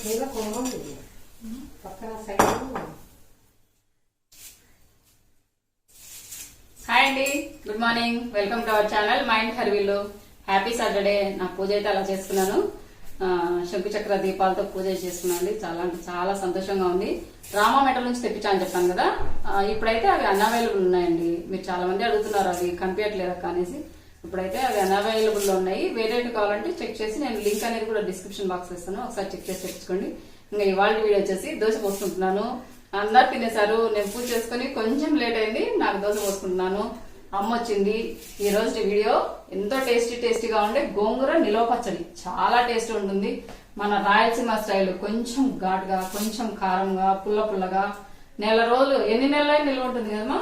Hi అండి, good morning. Welcome to our channel mind హర్విల్లు. Happy Saturday. నా పూజ అయితే అలా చేసుకున్నాను. శంకు చక్ర దీపాలతో పూజ చేసుకున్నాను అండి. చాలా అంటే చాలా సంతోషంగా ఉంది. రామా మెటల్ నుంచి తెప్పించాను చెప్పాను కదా. ఇప్పుడైతే అవి అన్అవైలబుల్ ఉన్నాయండి. మీరు చాలా మంది అడుగుతున్నారు అవి కనిపించట్లేదా అనేసి. ఇప్పుడైతే అవి అన్అవైలబుల్ లో ఉన్నాయి. వేరే కావాలంటే చెక్ చేసి నేను లింక్ అనేది కూడా డిస్క్రిప్షన్ బాక్స్ ఇస్తాను, ఒకసారి చెక్ చేసి తెచ్చుకోండి. ఇంకా ఇవాళ వీడియో వచ్చేసి దోశ పోసుకుంటున్నాను. అందరు తినేశారు, నేను పూజ చేసుకుని కొంచెం లేట్ అయింది, నాకు దోశ పోసుకుంటున్నాను. అమ్మ వచ్చింది. ఈ రోజు వీడియో ఎంతో టేస్టీగా ఉండే గోంగూర నిలవ పచ్చడి. చాలా టేస్ట్ ఉంటుంది. మన రాయలసీమ స్టైల్, కొంచెం ఘాటుగా, కొంచెం కారంగా, పుల్లగా. నెల రోజులు, ఎన్ని నెలలైనా నిల్వ ఉంటుంది కదమ్మా?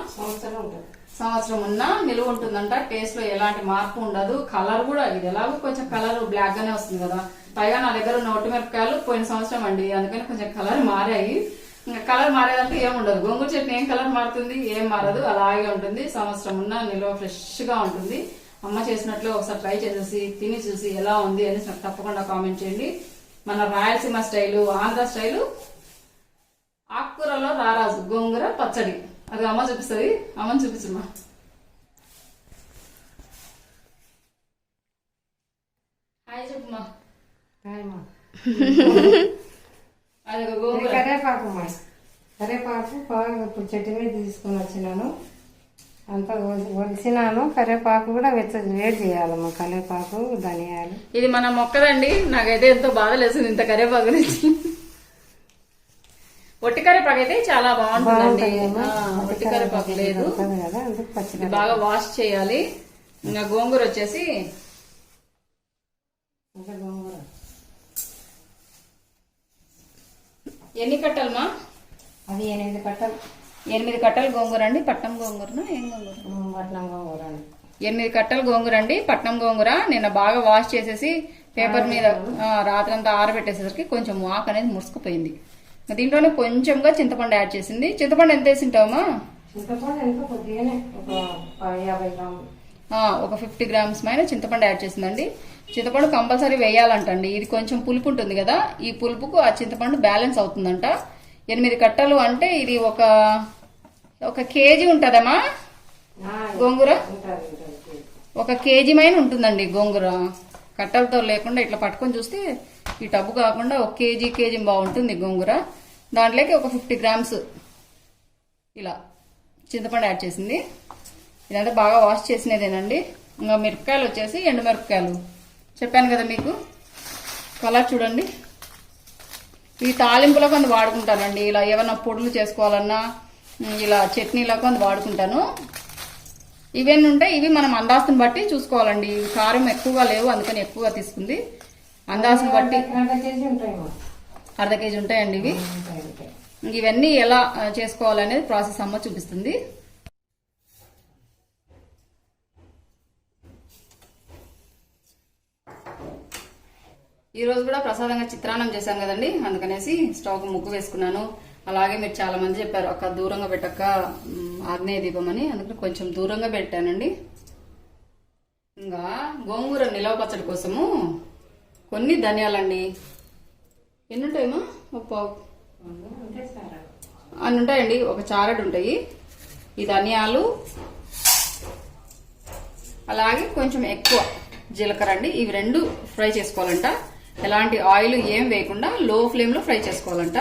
సంవత్సరం ఉన్నా నిలువ ఉంటుందంట. టేస్ట్ లో ఎలాంటి మార్పు ఉండదు. కలర్ కూడా ఇది ఎలాగో కొంచెం కలర్ బ్లాక్ గానే వస్తుంది కదా. పైగా నా దగ్గర ఉన్న ఒట్టిమిరపకాయలు పోయిన సంవత్సరం అండి, అందుకని కొంచెం కలర్ మారాయి. ఇంకా కలర్ మారేదంటే ఏముండదు. గోంగూర చట్నీ ఏం కలర్ మారుతుంది? ఏం మారదు, అలాగే ఉంటుంది. సంవత్సరం ఉన్నా నిల్వ ఫ్రెష్ గా ఉంటుంది. అమ్మ చేసినట్లు ఒకసారి ట్రై చేసేసి తిని చూసి ఎలా ఉంది అని నాకు తప్పకుండా కామెంట్ చేయండి. మన రాయలసీమ స్టైలు, ఆంధ్ర స్టైలు ఆకుకూరలో రారాజు గోంగూర పచ్చడి. అది అమ్మ చూపిస్తుంది. అమ్మని చూపించమ్మా. హాయ్ చెప్పమ్మా. అది గోంగూర కరేపాకు ఇప్పుడు చెట్టు మీద తీసుకుని వచ్చినాను. అంతా ఒలిసినాను. కరేపాకు కూడా వేడి చేయాలమ్మా. కరేపాకు, ధనియాలు. ఇది మన మొక్కదండి. నాకైతే ఎంతో బాధ లేసింది ఇంత కరేపాకు నుంచి. ఒట్టి కరేపాకు అయితే చాలా బాగుంటుందండి. ఒట్టి కరేపాకు లేదు కదా, బాగా వాష్ చేయాలి. ఇంకా గోంగూర వచ్చేసి గోంగూర ఎన్ని కట్టలమా? అది 8 కట్టలు. 8 కట్టలు గోంగూర అండి. పట్నం గోంగూరనా ఏం గోంగూర? పట్నం గోంగూర అండి. 8 కట్టలు గోంగూర అండి, పట్నం గోంగూర. నిన్న బాగా వాష్ చేసేసి పేపర్ మీద రాత్రంతా ఆరబెట్టేసరికి కొంచెం వాక్ అనేది ముసుకుపోయింది. దీంట్లోనే కొంచెంగా చింతపండు యాడ్ చేసింది. చింతపండు ఎంత వేసింటావమ్మా? ఒక 50 గ్రామ్స్ పైన చింతపండు యాడ్ చేసిందండి. చింతపండు కంపల్సరీ వేయాలంటండి. ఇది కొంచెం పులుపు ఉంటుంది కదా, ఈ పులుపుకు ఆ చింతపండు బ్యాలెన్స్ అవుతుందంట. 8 కట్టలు అంటే ఇది ఒక కేజీ ఉంటదమ్మా గోంగూర. 1 కేజీ మైన ఉంటుందండి గోంగూర. కట్టలతో లేకుండా ఇట్లా పట్టుకొని చూస్తే ఈ టబ్బు కాకుండా 1 కేజీ బాగుంటుంది గోంగూర. దాంట్లోకి ఒక 50 గ్రామ్స్ ఇలా చింతపండు యాడ్ చేసింది. ఇదంతా బాగా వాష్ చేసినదేనండి. ఇంకా మిరపకాయలు వచ్చేసి ఎండు మిరపకాయలు చెప్పాను కదా మీకు. కలర్ చూడండి. ఈ తాలింపులో కొంత వాడుకుంటానండి. ఇలా ఏమన్నా పొడులు చేసుకోవాలన్నా ఇలా చట్నీలో కొంత వాడుకుంటాను. ఇవన్నీ ఉంటాయి. ఇవి మనం అందాజుని బట్టి చూసుకోవాలండి. కారం ఎక్కువగా లేవు, అందుకని ఎక్కువగా తీసుకుంది. అందాజుని బట్టి అర్ధ కేజీ ఉంటాయండి ఇవి. ఇవన్నీ ఎలా చేసుకోవాలనేది ప్రాసెస్ అమ్మ చూపిస్తుంది. ఈ రోజు కూడా ప్రసాదంగా చిత్రాన్నం చేశాం కదండి, అందుకనేసి స్టవ్ ముగ్గు వేసుకున్నాను. అలాగే మీరు చాలా మంది చెప్పారు అక్క దూరంగా పెట్టక్క ఆగ్నేయ దీపం అని, అందుకని కొంచెం దూరంగా పెట్టానండి. ఇంకా గోంగూర నిలవ పచ్చడి కోసము కొన్ని ధనియాలండి. ఎన్ని ఉంటాయమ్మా? అన్ని ఉంటాయండి. ఒక చారెడు ఉంటాయి. ఈ ధనియాలు, అలాగే కొంచెం ఎక్కువ జీలకర్ర అండి. ఇవి 2 ఫ్రై చేసుకోవాలంట. ఎలాంటి ఆయిల్ ఏం వేయకుండా లో ఫ్లేమ్ లో ఫ్రై చేసుకోవాలంట.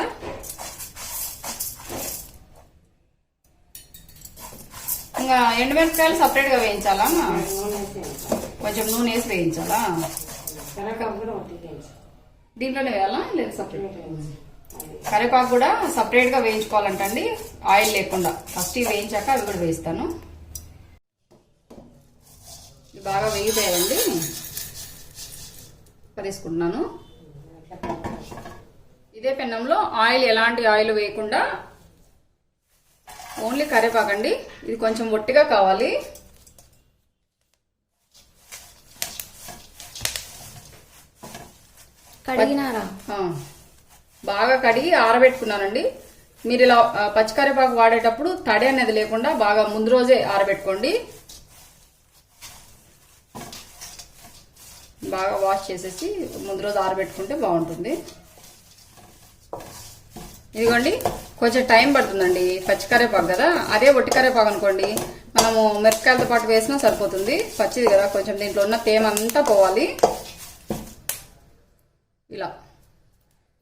ఇంకా ఎండుమిరపకాయలు సపరేట్ గా వేయించాలా? కొంచెం నూనె వేసి వేయించాలా? దీంట్లోనే వేయాలా లేదా సపరేట్? కరివేపాకు కూడా సపరేట్ గా వేయించుకోవాలంట అండి, ఆయిల్ లేకుండా. ఫస్ట్ ఇవి వేయించాక అవి కూడా వేయిస్తాను. బాగా వేగిపోయాయండి, తీసుకుంటున్నాను. ఇదే పెన్నంలో ఆయిల్, ఎలాంటి ఆయిల్ వేయకుండా ఓన్లీ కరివేపాకండి. ఇది కొంచెం ఒట్టిగా కావాలి. కడిగినారా? బాగా కడిగి ఆరబెట్టుకున్నానండి. మీరు ఇలా పచ్చికరివేపాకు వాడేటప్పుడు తడి అనేది లేకుండా బాగా ముందు రోజే ఆరబెట్టుకోండి. బాగా వాష్ చేసేసి ముందు రోజు ఆరబెట్టుకుంటే బాగుంటుంది. ఇదిగోండి కొంచెం టైం పడుతుందండి పచ్చికరేపాకు కదా. అదే ఒట్టి కరేపాకు అనుకోండి మనము మిరపకాయలతో పాటు వేసినా సరిపోతుంది. పచ్చిది కదా కొంచెం దీంట్లో ఉన్న తేమ అంతా పోవాలి. ఇలా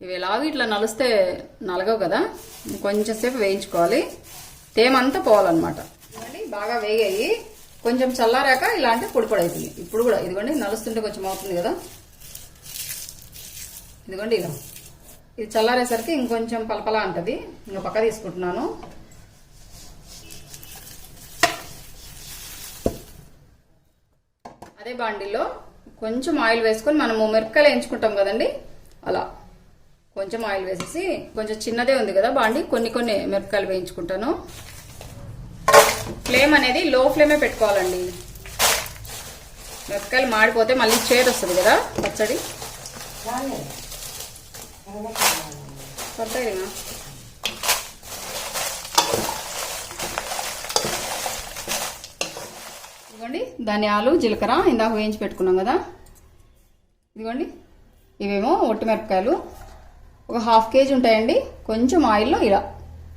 ఇవి ఎలాగో ఇట్లా నలిస్తే నలగవు కదా, కొంచెం సేపు వేయించుకోవాలి. తేమ అంతా పోవాలన్నమాట. బాగా వేగాయి. కొంచెం చల్లారాక ఇలా అంటే పొడి పొడి అవుతుంది. ఇప్పుడు కూడా ఇదిగోండి నలుస్తుంటే కొంచెం అవుతుంది కదా, ఇదిగోండి ఇలా. ఇది చల్లారేసరికి ఇంకొంచెం పలపలా అంటది. ఇంకా పక్క తీసుకుంటున్నాను. అదే బాండిలో కొంచెం ఆయిల్ వేసుకొని మనము మిరపకాయలు వేయించుకుంటాం కదండి, అలా కొంచెం ఆయిల్ వేసేసి, కొంచెం చిన్నదే ఉంది కదా బాండి, కొన్ని కొన్ని మిరపకాయలు వేయించుకుంటాను. ఫ్లేమ్ అనేది లో ఫ్లేమే పెట్టుకోవాలండి. మిరపకాయలు మాడిపోతే మళ్ళీ చేదు వస్తుంది కదా పచ్చడి. పడతాయినా ఇదిగోండి ధనియాలు జీలకర్ర ఇందాక వేయించి పెట్టుకున్నాం కదా. ఇదిగోండి ఇవేమో ఒట్టి మిరపకాయలు ఒక 1/2 kg ఉంటాయండి. కొంచెం ఆయిల్లో ఇలా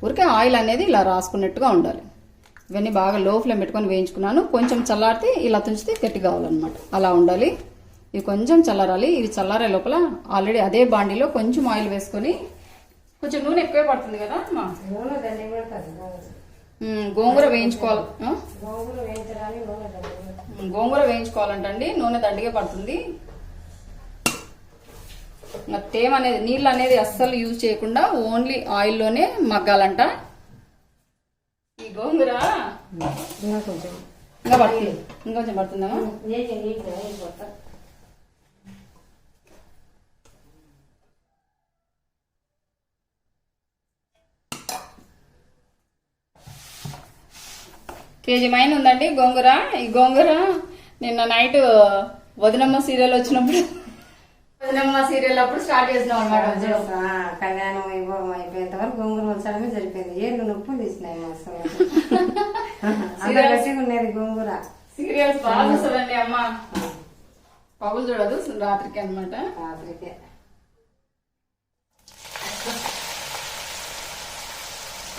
ఊరికే ఆయిల్ అనేది ఇలా రాసుకున్నట్టుగా ఉండాలి. ఇవన్నీ బాగా లో ఫ్లేమ్ పెట్టుకొని వేయించుకున్నాను. కొంచెం చల్లారితే ఇలా తుంచితే గట్టి కావాలన్నమాట, అలా ఉండాలి. ఇవి కొంచెం చల్లారాలి. ఇవి చల్లారే లోపల ఆల్రెడీ అదే బాండీలో కొంచెం ఆయిల్ వేసుకొని, కొంచెం నూనె ఎక్కువే పడుతుంది కదా అమ్మా, గోంగూర వేయించుకోవాలి. గోంగూర వేయించుకోవాలంటండి నూనె దండిగా పడుతుంది. తేమ అనేది నీళ్ళు అనేది అస్సలు యూజ్ చేయకుండా ఓన్లీ ఆయిల్లోనే మగ్గాలంట. ఈ గోంగూర ఇంకా పడుతుంది, ఇంకొంచెం పడుతుందా? కేజీ మైన ఉందండి గోంగూర. ఈ గోంగూర నిన్న నైట్ వదినమ్మ సీరియల్ వచ్చినప్పుడు, వదినమ్మ సీరియల్ అప్పుడు స్టార్ట్ చేసినాం అనమాట. కళ్యాణం అయిపోయేంత వరకు గోంగూర వచ్చడమే జరిపోయింది. ఏళ్ళు నొప్పులు తీసినాయి ఉండేది గోంగూర. సీరియల్స్ బాగా వస్తుందండి అమ్మ. పగులు చూడదు రాత్రికి అనమాట. రాత్రికే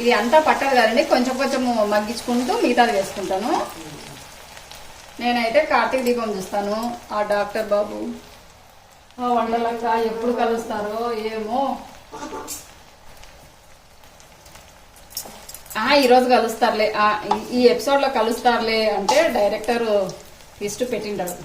ఇది అంతా పట్టదు కదండి, కొంచెం కొంచెం మగ్గించుకుంటూ మిగతాది వేసుకుంటాను. నేనైతే కార్తీక దీపం చూస్తాను. ఆ డాక్టర్ బాబు ఆ వంటలక్క ఎప్పుడు కలుస్తారో ఏమో. ఈరోజు కలుస్తారులే, ఈ ఎపిసోడ్ లో కలుస్తారులే అంటే డైరెక్టర్ లిస్ట్ పెట్టింటాడు.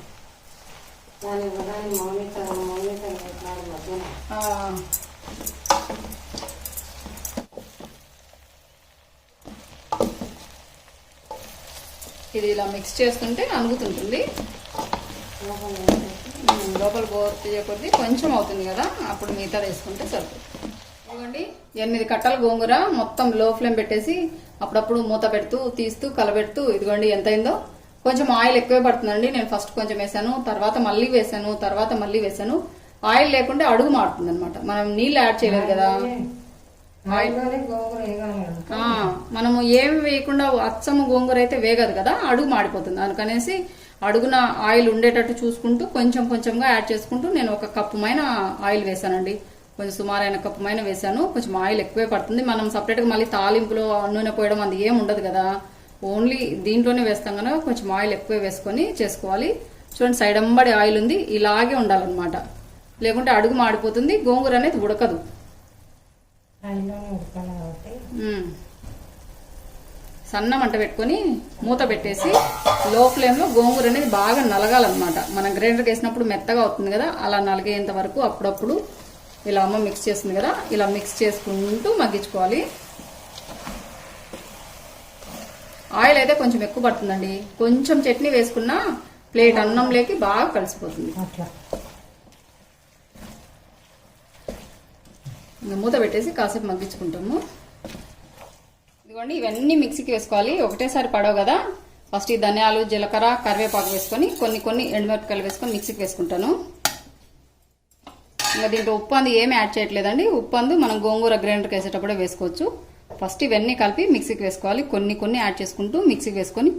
ఇది ఇలా మిక్స్ చేస్తుంటే అనుగుతుంటుంది. లోపల పోతే కొద్ది కొంచెం అవుతుంది కదా, అప్పుడు మిగతా వేసుకుంటే సరిపోతుంది. ఇదిగోండి 8 కట్టల గోంగూర మొత్తం లో ఫ్లేమ్ పెట్టేసి అప్పుడప్పుడు మూత పెడుతూ తీస్తూ కలబెడుతూ, ఇదిగోండి ఎంత అయిందో. కొంచెం ఆయిల్ ఎక్కువే పడుతుందండి. నేను ఫస్ట్ కొంచెం వేసాను, తర్వాత మళ్ళీ వేసాను, తర్వాత మళ్ళీ వేసాను. ఆయిల్ లేకుంటే అడుగు మారుతుంది అనమాట. మనం నీళ్ళు యాడ్ చేయలేదు కదా. మనము ఏమి వేయకుండా అచ్చము గోంగూర అయితే వేగదు కదా, అడుగు మాడిపోతుంది. అందుకనేసి అడుగున ఆయిల్ ఉండేటట్టు చూసుకుంటూ కొంచెం కొంచెంగా యాడ్ చేసుకుంటూ నేను 1 కప్పు మైన ఆయిల్ వేసానండి. కొంచెం సుమారైన కప్పు మైన వేసాను. కొంచెం ఆయిల్ ఎక్కువే పడుతుంది. మనం సపరేట్ గా మళ్ళీ తాలింపులో నూనె పోయడం అది ఏం ఉండదు కదా, ఓన్లీ దీంట్లోనే వేస్తాం కదా. కొంచెం ఆయిల్ ఎక్కువే వేసుకొని చేసుకోవాలి. చూడండి సైడ్ అంబడి ఆయిల్ ఉంది, ఇలాగే ఉండాలన్నమాట. లేకుంటే అడుగు మాడిపోతుంది, గోంగూర అనేది ఉడకదు. సన్న మంట పెట్టుకొని మూత పెట్టేసి లో ఫ్లేమ్ లో గోంగూర అనేది బాగా నలగాలన్నమాట. మనం గ్రైండర్కి వేసినప్పుడు మెత్తగా అవుతుంది కదా, అలా నలిగేంత వరకు అప్పుడప్పుడు ఇలా అమ్మ మిక్స్ చేస్తుంది కదా, ఇలా మిక్స్ చేసుకుంటూ మగ్గించుకోవాలి. ఆయిల్ అయితే కొంచెం ఎక్కువ పడుతుందండి. కొంచెం చట్నీ వేసుకున్నా ప్లేట్ అన్నంలోకి బాగా కలిసిపోతుంది. మూత పెట్టేసి కాసేపు మగ్గించుకుంటాము. ఇదిగోండి ఇవన్నీ మిక్సీకి వేసుకోవాలి. ఒకటేసారి పడవు కదా. ఫస్ట్ ఈ ధనియాలు జీలకర్ర కరివేపాకు వేసుకొని కొన్ని ఎండుమిరపకాయలు వేసుకొని మిక్సీకి వేసుకుంటాను. ఇంకా దీంట్లో ఉప్పు అందు ఏమి యాడ్ చేయట్లేదండి. ఉప్పు అందు మనం గోంగూర గ్రైండర్కి వేసేటప్పుడే వేసుకోవచ్చు. ఫస్ట్ ఇవన్నీ కలిపి మిక్సీకి వేసుకోవాలి. కొన్ని యాడ్ చేసుకుంటూ మిక్సీకి వేసుకొని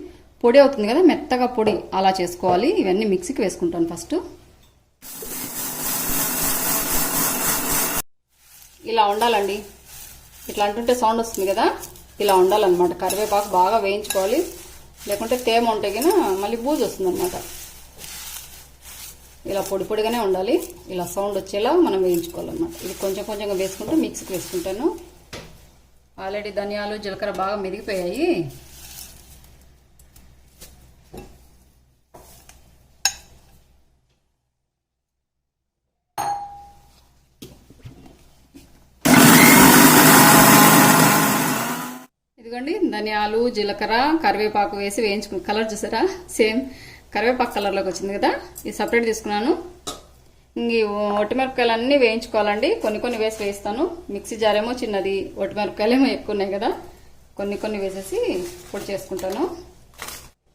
పొడి అవుతుంది కదా, మెత్తగా పొడి అలా చేసుకోవాలి. ఇవన్నీ మిక్సీకి వేసుకుంటాను ఫస్ట్. ఇలా ఉండాలండి. ఇట్లా అంటుంటే సౌండ్ వస్తుంది కదా, ఇలా ఉండాలన్నమాట. కరివేపాకు బాగా వేయించుకోవాలి, లేకుంటే తేమ ఉంటే గిన మళ్ళీ బూజు వస్తుంది అనమాట. ఇలా పొడి పొడిగానే ఉండాలి, ఇలా సౌండ్ వచ్చేలా మనం వేయించుకోవాలన్నమాట. ఇది కొంచెం కొంచెంగా వేసుకుంటూ మిక్సీకి వేసుకుంటాను. ఆల్రెడీ ధనియాలు జీలకర్ర బాగా మెదిగిపోయాయి. ఇదిగోండి ధనియాలు జీలకర్ర కరివేపాకు వేసి వేయించుకుని కలర్ చూసారా, సేమ్ కరివేపాకు కలర్లోకి వచ్చింది కదా. ఇది సపరేట్ తీసుకున్నాను. ఇంక ఒట్టిమిరపకాయలు అన్నీ వేయించుకోవాలండి. కొన్ని కొన్ని వేసి వేస్తాను. మిక్సీ జార్ ఏమో చిన్నది, ఒట్టిమిరపకాయలు ఏమో ఎక్కువ ఉన్నాయి కదా, కొన్ని కొన్ని వేసేసి పొడి చేసుకుంటాను.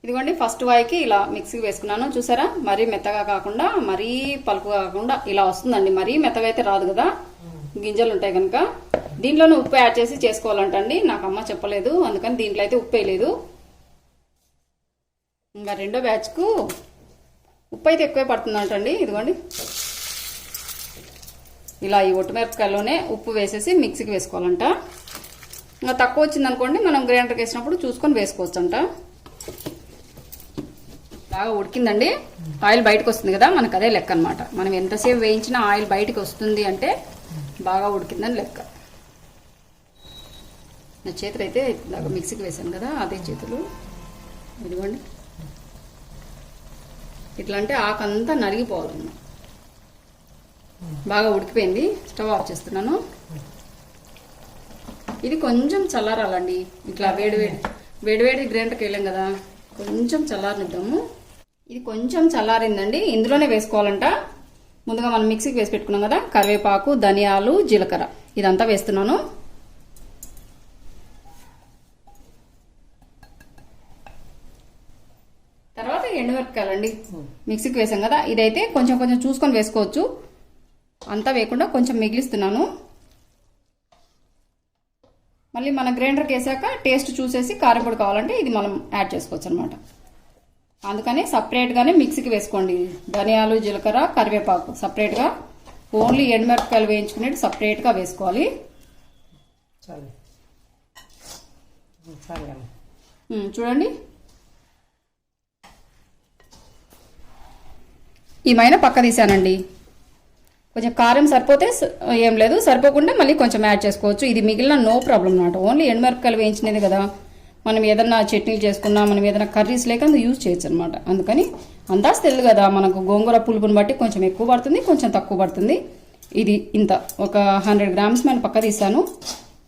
ఇదిగోండి ఫస్ట్ వాయికి ఇలా మిక్సీకి వేసుకున్నాను. చూసారా, మరీ మెత్తగా కాకుండా మరీ పలుపు కాకుండా ఇలా వస్తుందండి. మరీ మెత్తగా అయితే రాదు కదా, గింజలు ఉంటాయి కనుక. దీంట్లోనే ఉప్పు యాడ్ చేసి చేసుకోవాలంటండి, నాకు అమ్మ చెప్పలేదు, అందుకని దీంట్లో అయితే ఉప్పు వేయలేదు. ఇంకా రెండో బ్యాచ్కు ఉప్పు అయితే ఎక్కువే పడుతుందంటండి. ఇదిగోండి ఇలా ఈ ఒట్టిమిరపకాయలోనే ఉప్పు వేసేసి మిక్సీకి వేసుకోవాలంట. ఇంకా తక్కువ వచ్చింది అనుకోండి, మనం గ్రైండర్కి వేసినప్పుడు చూసుకొని వేసుకోవచ్చు అంట. బాగా ఉడికిందండి, ఆయిల్ బయటకు వస్తుంది కదా, మనకు అదే లెక్క అనమాట. మనం ఎంతసేపు వేయించినా ఆయిల్ బయటకు వస్తుంది అంటే బాగా ఉడికిందని లెక్క. నా చేతులు అయితే ఇలాగ మిక్సీకి వేసాను కదా, అదే చేతులు. ఇదిగోండి ఇట్లా అంటే ఆకంతా నలిగిపోవాలన్నమాట. బాగా ఉడికిపోయింది, స్టవ్ ఆఫ్ చేస్తున్నాను. ఇది కొంచెం చల్లారాలండి. ఇట్లా వేడివేడి గ్రైండర్కి వెళ్ళాం కదా, కొంచెం చల్లారనిద్దాము. ఇది కొంచెం చల్లారిందండి, ఇందులోనే వేసుకోవాలంట. ముందుగా మనం మిక్సీకి వేసి పెట్టుకున్నాం కదా, కరివేపాకు ధనియాలు జీలకర్ర ఇదంతా వేస్తున్నాను. తర్వాత ఎండుమిరపకాయలండి మిక్సీకి వేసాం కదా, ఇదైతే కొంచెం కొంచెం చూసుకొని వేసుకోవచ్చు, అంతా వేయకుండా కొంచెం మిగిలిస్తున్నాను. మళ్ళీ మన గ్రైండర్కి వేసాక టేస్ట్ చూసేసి కారం పొడి కావాలంటే ఇది మనం యాడ్ చేసుకోవచ్చు అనమాట. అందుకని సపరేట్గానే మిక్సీకి వేసుకోండి. ధనియాలు జీలకర్ర కరివేపాకు సపరేట్గా, ఓన్లీ ఎండుమిరపకాయలు వేయించుకునేది సపరేట్గా వేసుకోవాలి. చూడండి ఈ మైన పక్క తీసానండి. కొంచెం కారం సరిపోతే ఏం లేదు, సరిపోకుండా మళ్ళీ కొంచెం యాడ్ చేసుకోవచ్చు. ఇది మిగిలిన నో ప్రాబ్లం అన్నమాట. ఓన్లీ ఎండుమిరపకాయలు వేయించినది కదా, మనం ఏదన్నా చట్నీలు చేసుకున్నా, మనం ఏదైనా కర్రీస్ లేక యూజ్ చేయొచ్చు అనమాట. అందుకని అందాజ తెలుసు కదా, మనకు గోంగూర పులుపుని బట్టి కొంచెం ఎక్కువ పడుతుంది, కొంచెం తక్కువ పడుతుంది. ఇది ఇంత ఒక 100 గ్రామ్స్ మనం పక్క తీసాను.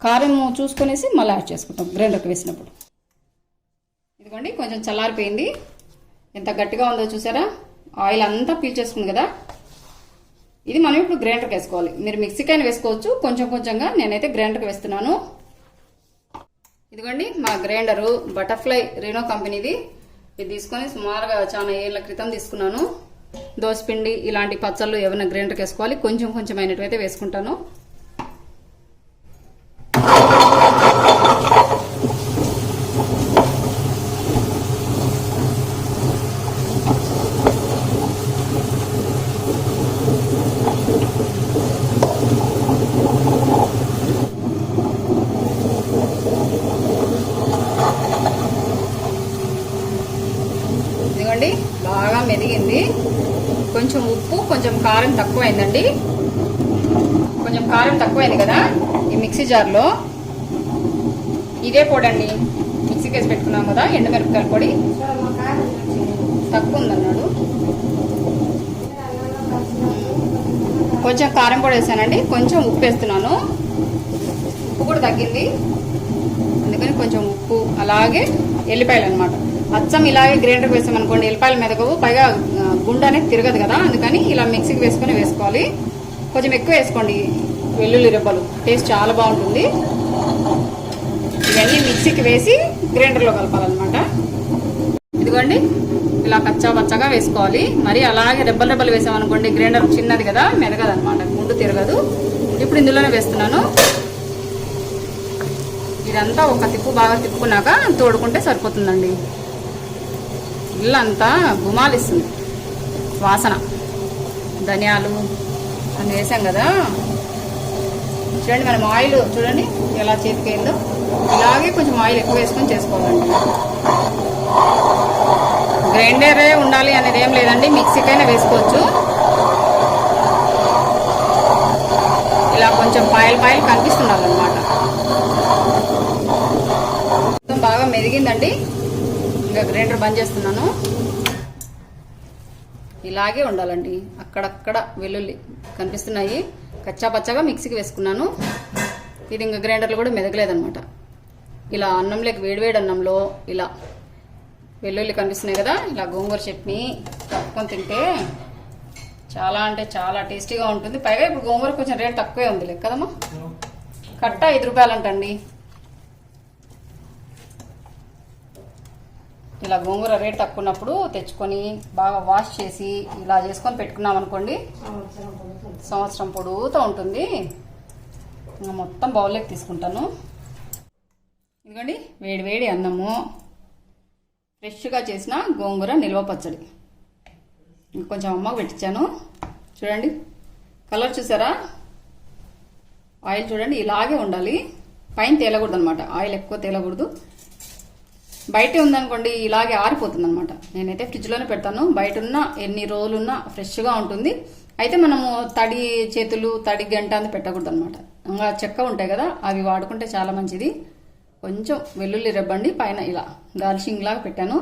కారం చూసుకొనేసి మళ్ళీ యాడ్ చేసుకుంటాం గ్రైండర్కి వేసినప్పుడు. ఇదిగోండి కొంచెం చల్లారిపోయింది, ఎంత గట్టిగా ఉందో చూసారా, ఆయిల్ అంతా పీల్చేసుకుంది కదా. ఇది మనం ఇప్పుడు గ్రైండర్కి వేసుకోవాలి. మీరు మిక్సీకైనా వేసుకోవచ్చు, కొంచెం కొంచెంగా. నేనైతే గ్రైండర్కి వేస్తున్నాను. ఇదిగోండి మా గ్రైండరు బటర్ఫ్లై రీనో కంపెనీది. ఇది తీసుకొని సుమారుగా చాలా ఏళ్ల క్రితం తీసుకున్నాను. దోసపిండి ఇలాంటి పచ్చళ్ళు ఏమైనా గ్రైండర్కి వేసుకోవాలి, కొంచెం కొంచెం అయినట్టు వేసుకుంటాను. బాగా మెదిగింది. కొంచెం ఉప్పు కొంచెం కారం తక్కువైందండి. కొంచెం కారం తక్కువైంది కదా, ఈ మిక్సీ జార్లో ఇదే పొడి అండి, మిక్సీకి వేసి పెట్టుకున్నాం కదా ఎండుమిరపకాయల పొడి, తక్కువ ఉందన్నాడు. కొంచెం కారం పొడి వేసానండి, కొంచెం ఉప్పు వేస్తున్నాను. ఉప్పు కూడా తగ్గింది, అందుకని కొంచెం ఉప్పు, అలాగే ఎల్లిపాయలు అనమాట. అచ్చం ఇలాగే గ్రైండర్కి వేసామనుకోండి ఎల్లిపాయలు మెదగవు, పైగా గుండె అనేది తిరగదు కదా, అందుకని ఇలా మిక్సీకి వేసుకొని వేసుకోవాలి. కొంచెం ఎక్కువ వేసుకోండి వెల్లుల్లి రెబ్బలు, టేస్ట్ చాలా బాగుంటుంది. ఇవన్నీ మిక్సీకి వేసి గ్రైండర్లో కలపాలన్నమాట. ఇదిగోండి ఇలా కచ్చా పచ్చగా వేసుకోవాలి. మరి అలాగే రెబ్బలు రెబ్బలు వేసామనుకోండి గ్రైండర్ చిన్నది కదా, మెదగదు అనమాట, గుండు తిరగదు. ఇప్పుడు ఇందులోనే వేస్తున్నాను. ఇదంతా ఒక తిప్పు బాగా తిప్పుకున్నాక తోడుకుంటే సరిపోతుందండి. ఇల్లంతా గుమాలిస్తుంది వాసన. ధనియాలు అన్ని వేసాం కదా, చూడండి మనం ఆయిల్ చూడండి ఎలా చేతికైందో, ఇలాగే కొంచెం ఆయిల్ ఎక్కువ వేసుకొని చేసుకోవాలండి. గ్రైండరే ఉండాలి అనేది ఏం లేదండి, మిక్సీకైనా వేసుకోవచ్చు. ఇలా కొంచెం పాయలు కనిపిస్తుండాలన్నమాట. మొత్తం బాగా మెదిగిందండి, ఇంకా గ్రైండర్ బంద్ చేస్తున్నాను. ఇలాగే ఉండాలండి, అక్కడక్కడ వెల్లుల్లి కనిపిస్తున్నాయి, కచ్చా పచ్చగా మిక్సీకి వేసుకున్నాను. ఇది ఇంకా గ్రైండర్లో కూడా మెదగలేదనమాట. ఇలా అన్నంలోకి వేడివేడి అన్నంలో ఇలా వెల్లుల్లి కనిపిస్తున్నాయి కదా, ఇలా గోంగూర చట్నీ కలుపుకొని తింటే చాలా అంటే చాలా టేస్టీగా ఉంటుంది. పైగా ఇప్పుడు గోంగూర కొంచెం రేట్ తక్కువే ఉంది లెక్క కదమ్మా, కట్ట 5 రూపాయలు అంటండి. ఇలా గోంగూర రేట్ తక్కువ ఉన్నప్పుడు తెచ్చుకొని బాగా వాష్ చేసి ఇలా చేసుకొని పెట్టుకున్నాం అనుకోండి, సంవత్సరం పొడుగుతూ ఉంటుంది. ఇంకా మొత్తం బౌల్లోకి తీసుకుంటాను. ఇదిగోండి వేడి అన్నము, ఫ్రెష్గా చేసిన గోంగూర నిల్వ పచ్చడి. ఇంకొంచెం అమ్మకు పెట్టించాను. చూడండి కలర్ చూసారా, ఆయిల్ చూడండి ఇలాగే ఉండాలి, పైన తేలకూడదు అనమాట, ఆయిల్ ఎక్కువ తేలకూడదు. బయట ఉందనుకోండి ఇలాగే ఆరిపోతుంది అనమాట. నేనైతే ఫ్రిడ్జ్లోనే పెడతాను, బయట ఉన్న ఎన్ని రోజులున్నా ఫ్రెష్గా ఉంటుంది. అయితే మనము తడి చేతులు తడి గంట అని పెట్టకూడదు అనమాట. ఇంకా చెక్క ఉంటాయి కదా, అవి వాడుకుంటే చాలా మంచిది. కొంచెం వెల్లుల్లి రెబ్బండి పైన ఇలా గార్నిషింగ్ లాగా పెట్టాను.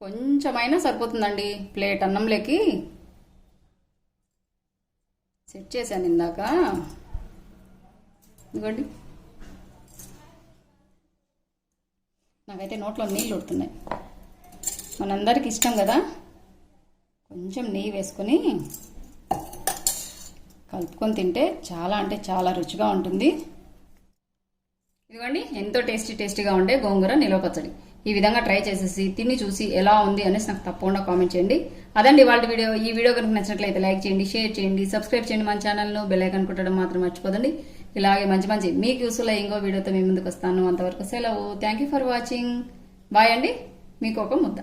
కొంచెమైనా సరిపోతుందండి, ప్లేట్ అన్నంలోకి సెట్ చేశాను ఇందాక. ఇదిగోండి నాకైతే నోట్లో నీళ్ళు ఉడుతున్నాయి. మనందరికి ఇష్టం కదా, కొంచెం నెయ్యి వేసుకొని కలుపుకొని తింటే చాలా అంటే చాలా రుచిగా ఉంటుంది. ఇదిగోండి ఎంతో టేస్టీగా ఉండే గోంగూర నిల్వ పచ్చడి. ఈ విధంగా ట్రై చేసేసి తిని చూసి ఎలా ఉంది అనేసి నాకు తప్పకుండా కామెంట్ చేయండి. అదండి వాళ్ళ వీడియో. ఈ వీడియో కనుక నచ్చినట్లయితే లైక్ చేయండి, షేర్ చేయండి, సబ్స్క్రైబ్ చేయండి మన ఛానల్ను. బెల్ ఐకాన్ కొట్టడం మాత్రం మర్చిపోదండి. ఇలాగే మంచి మీకు యూస్ఫుల్ ఇంకో వీడియోతో మీ ముందుకు వస్తాను. అంతవరకు సెలవు. Thank you for watching. Bye అండి. మీకు ఒక ముద్ద.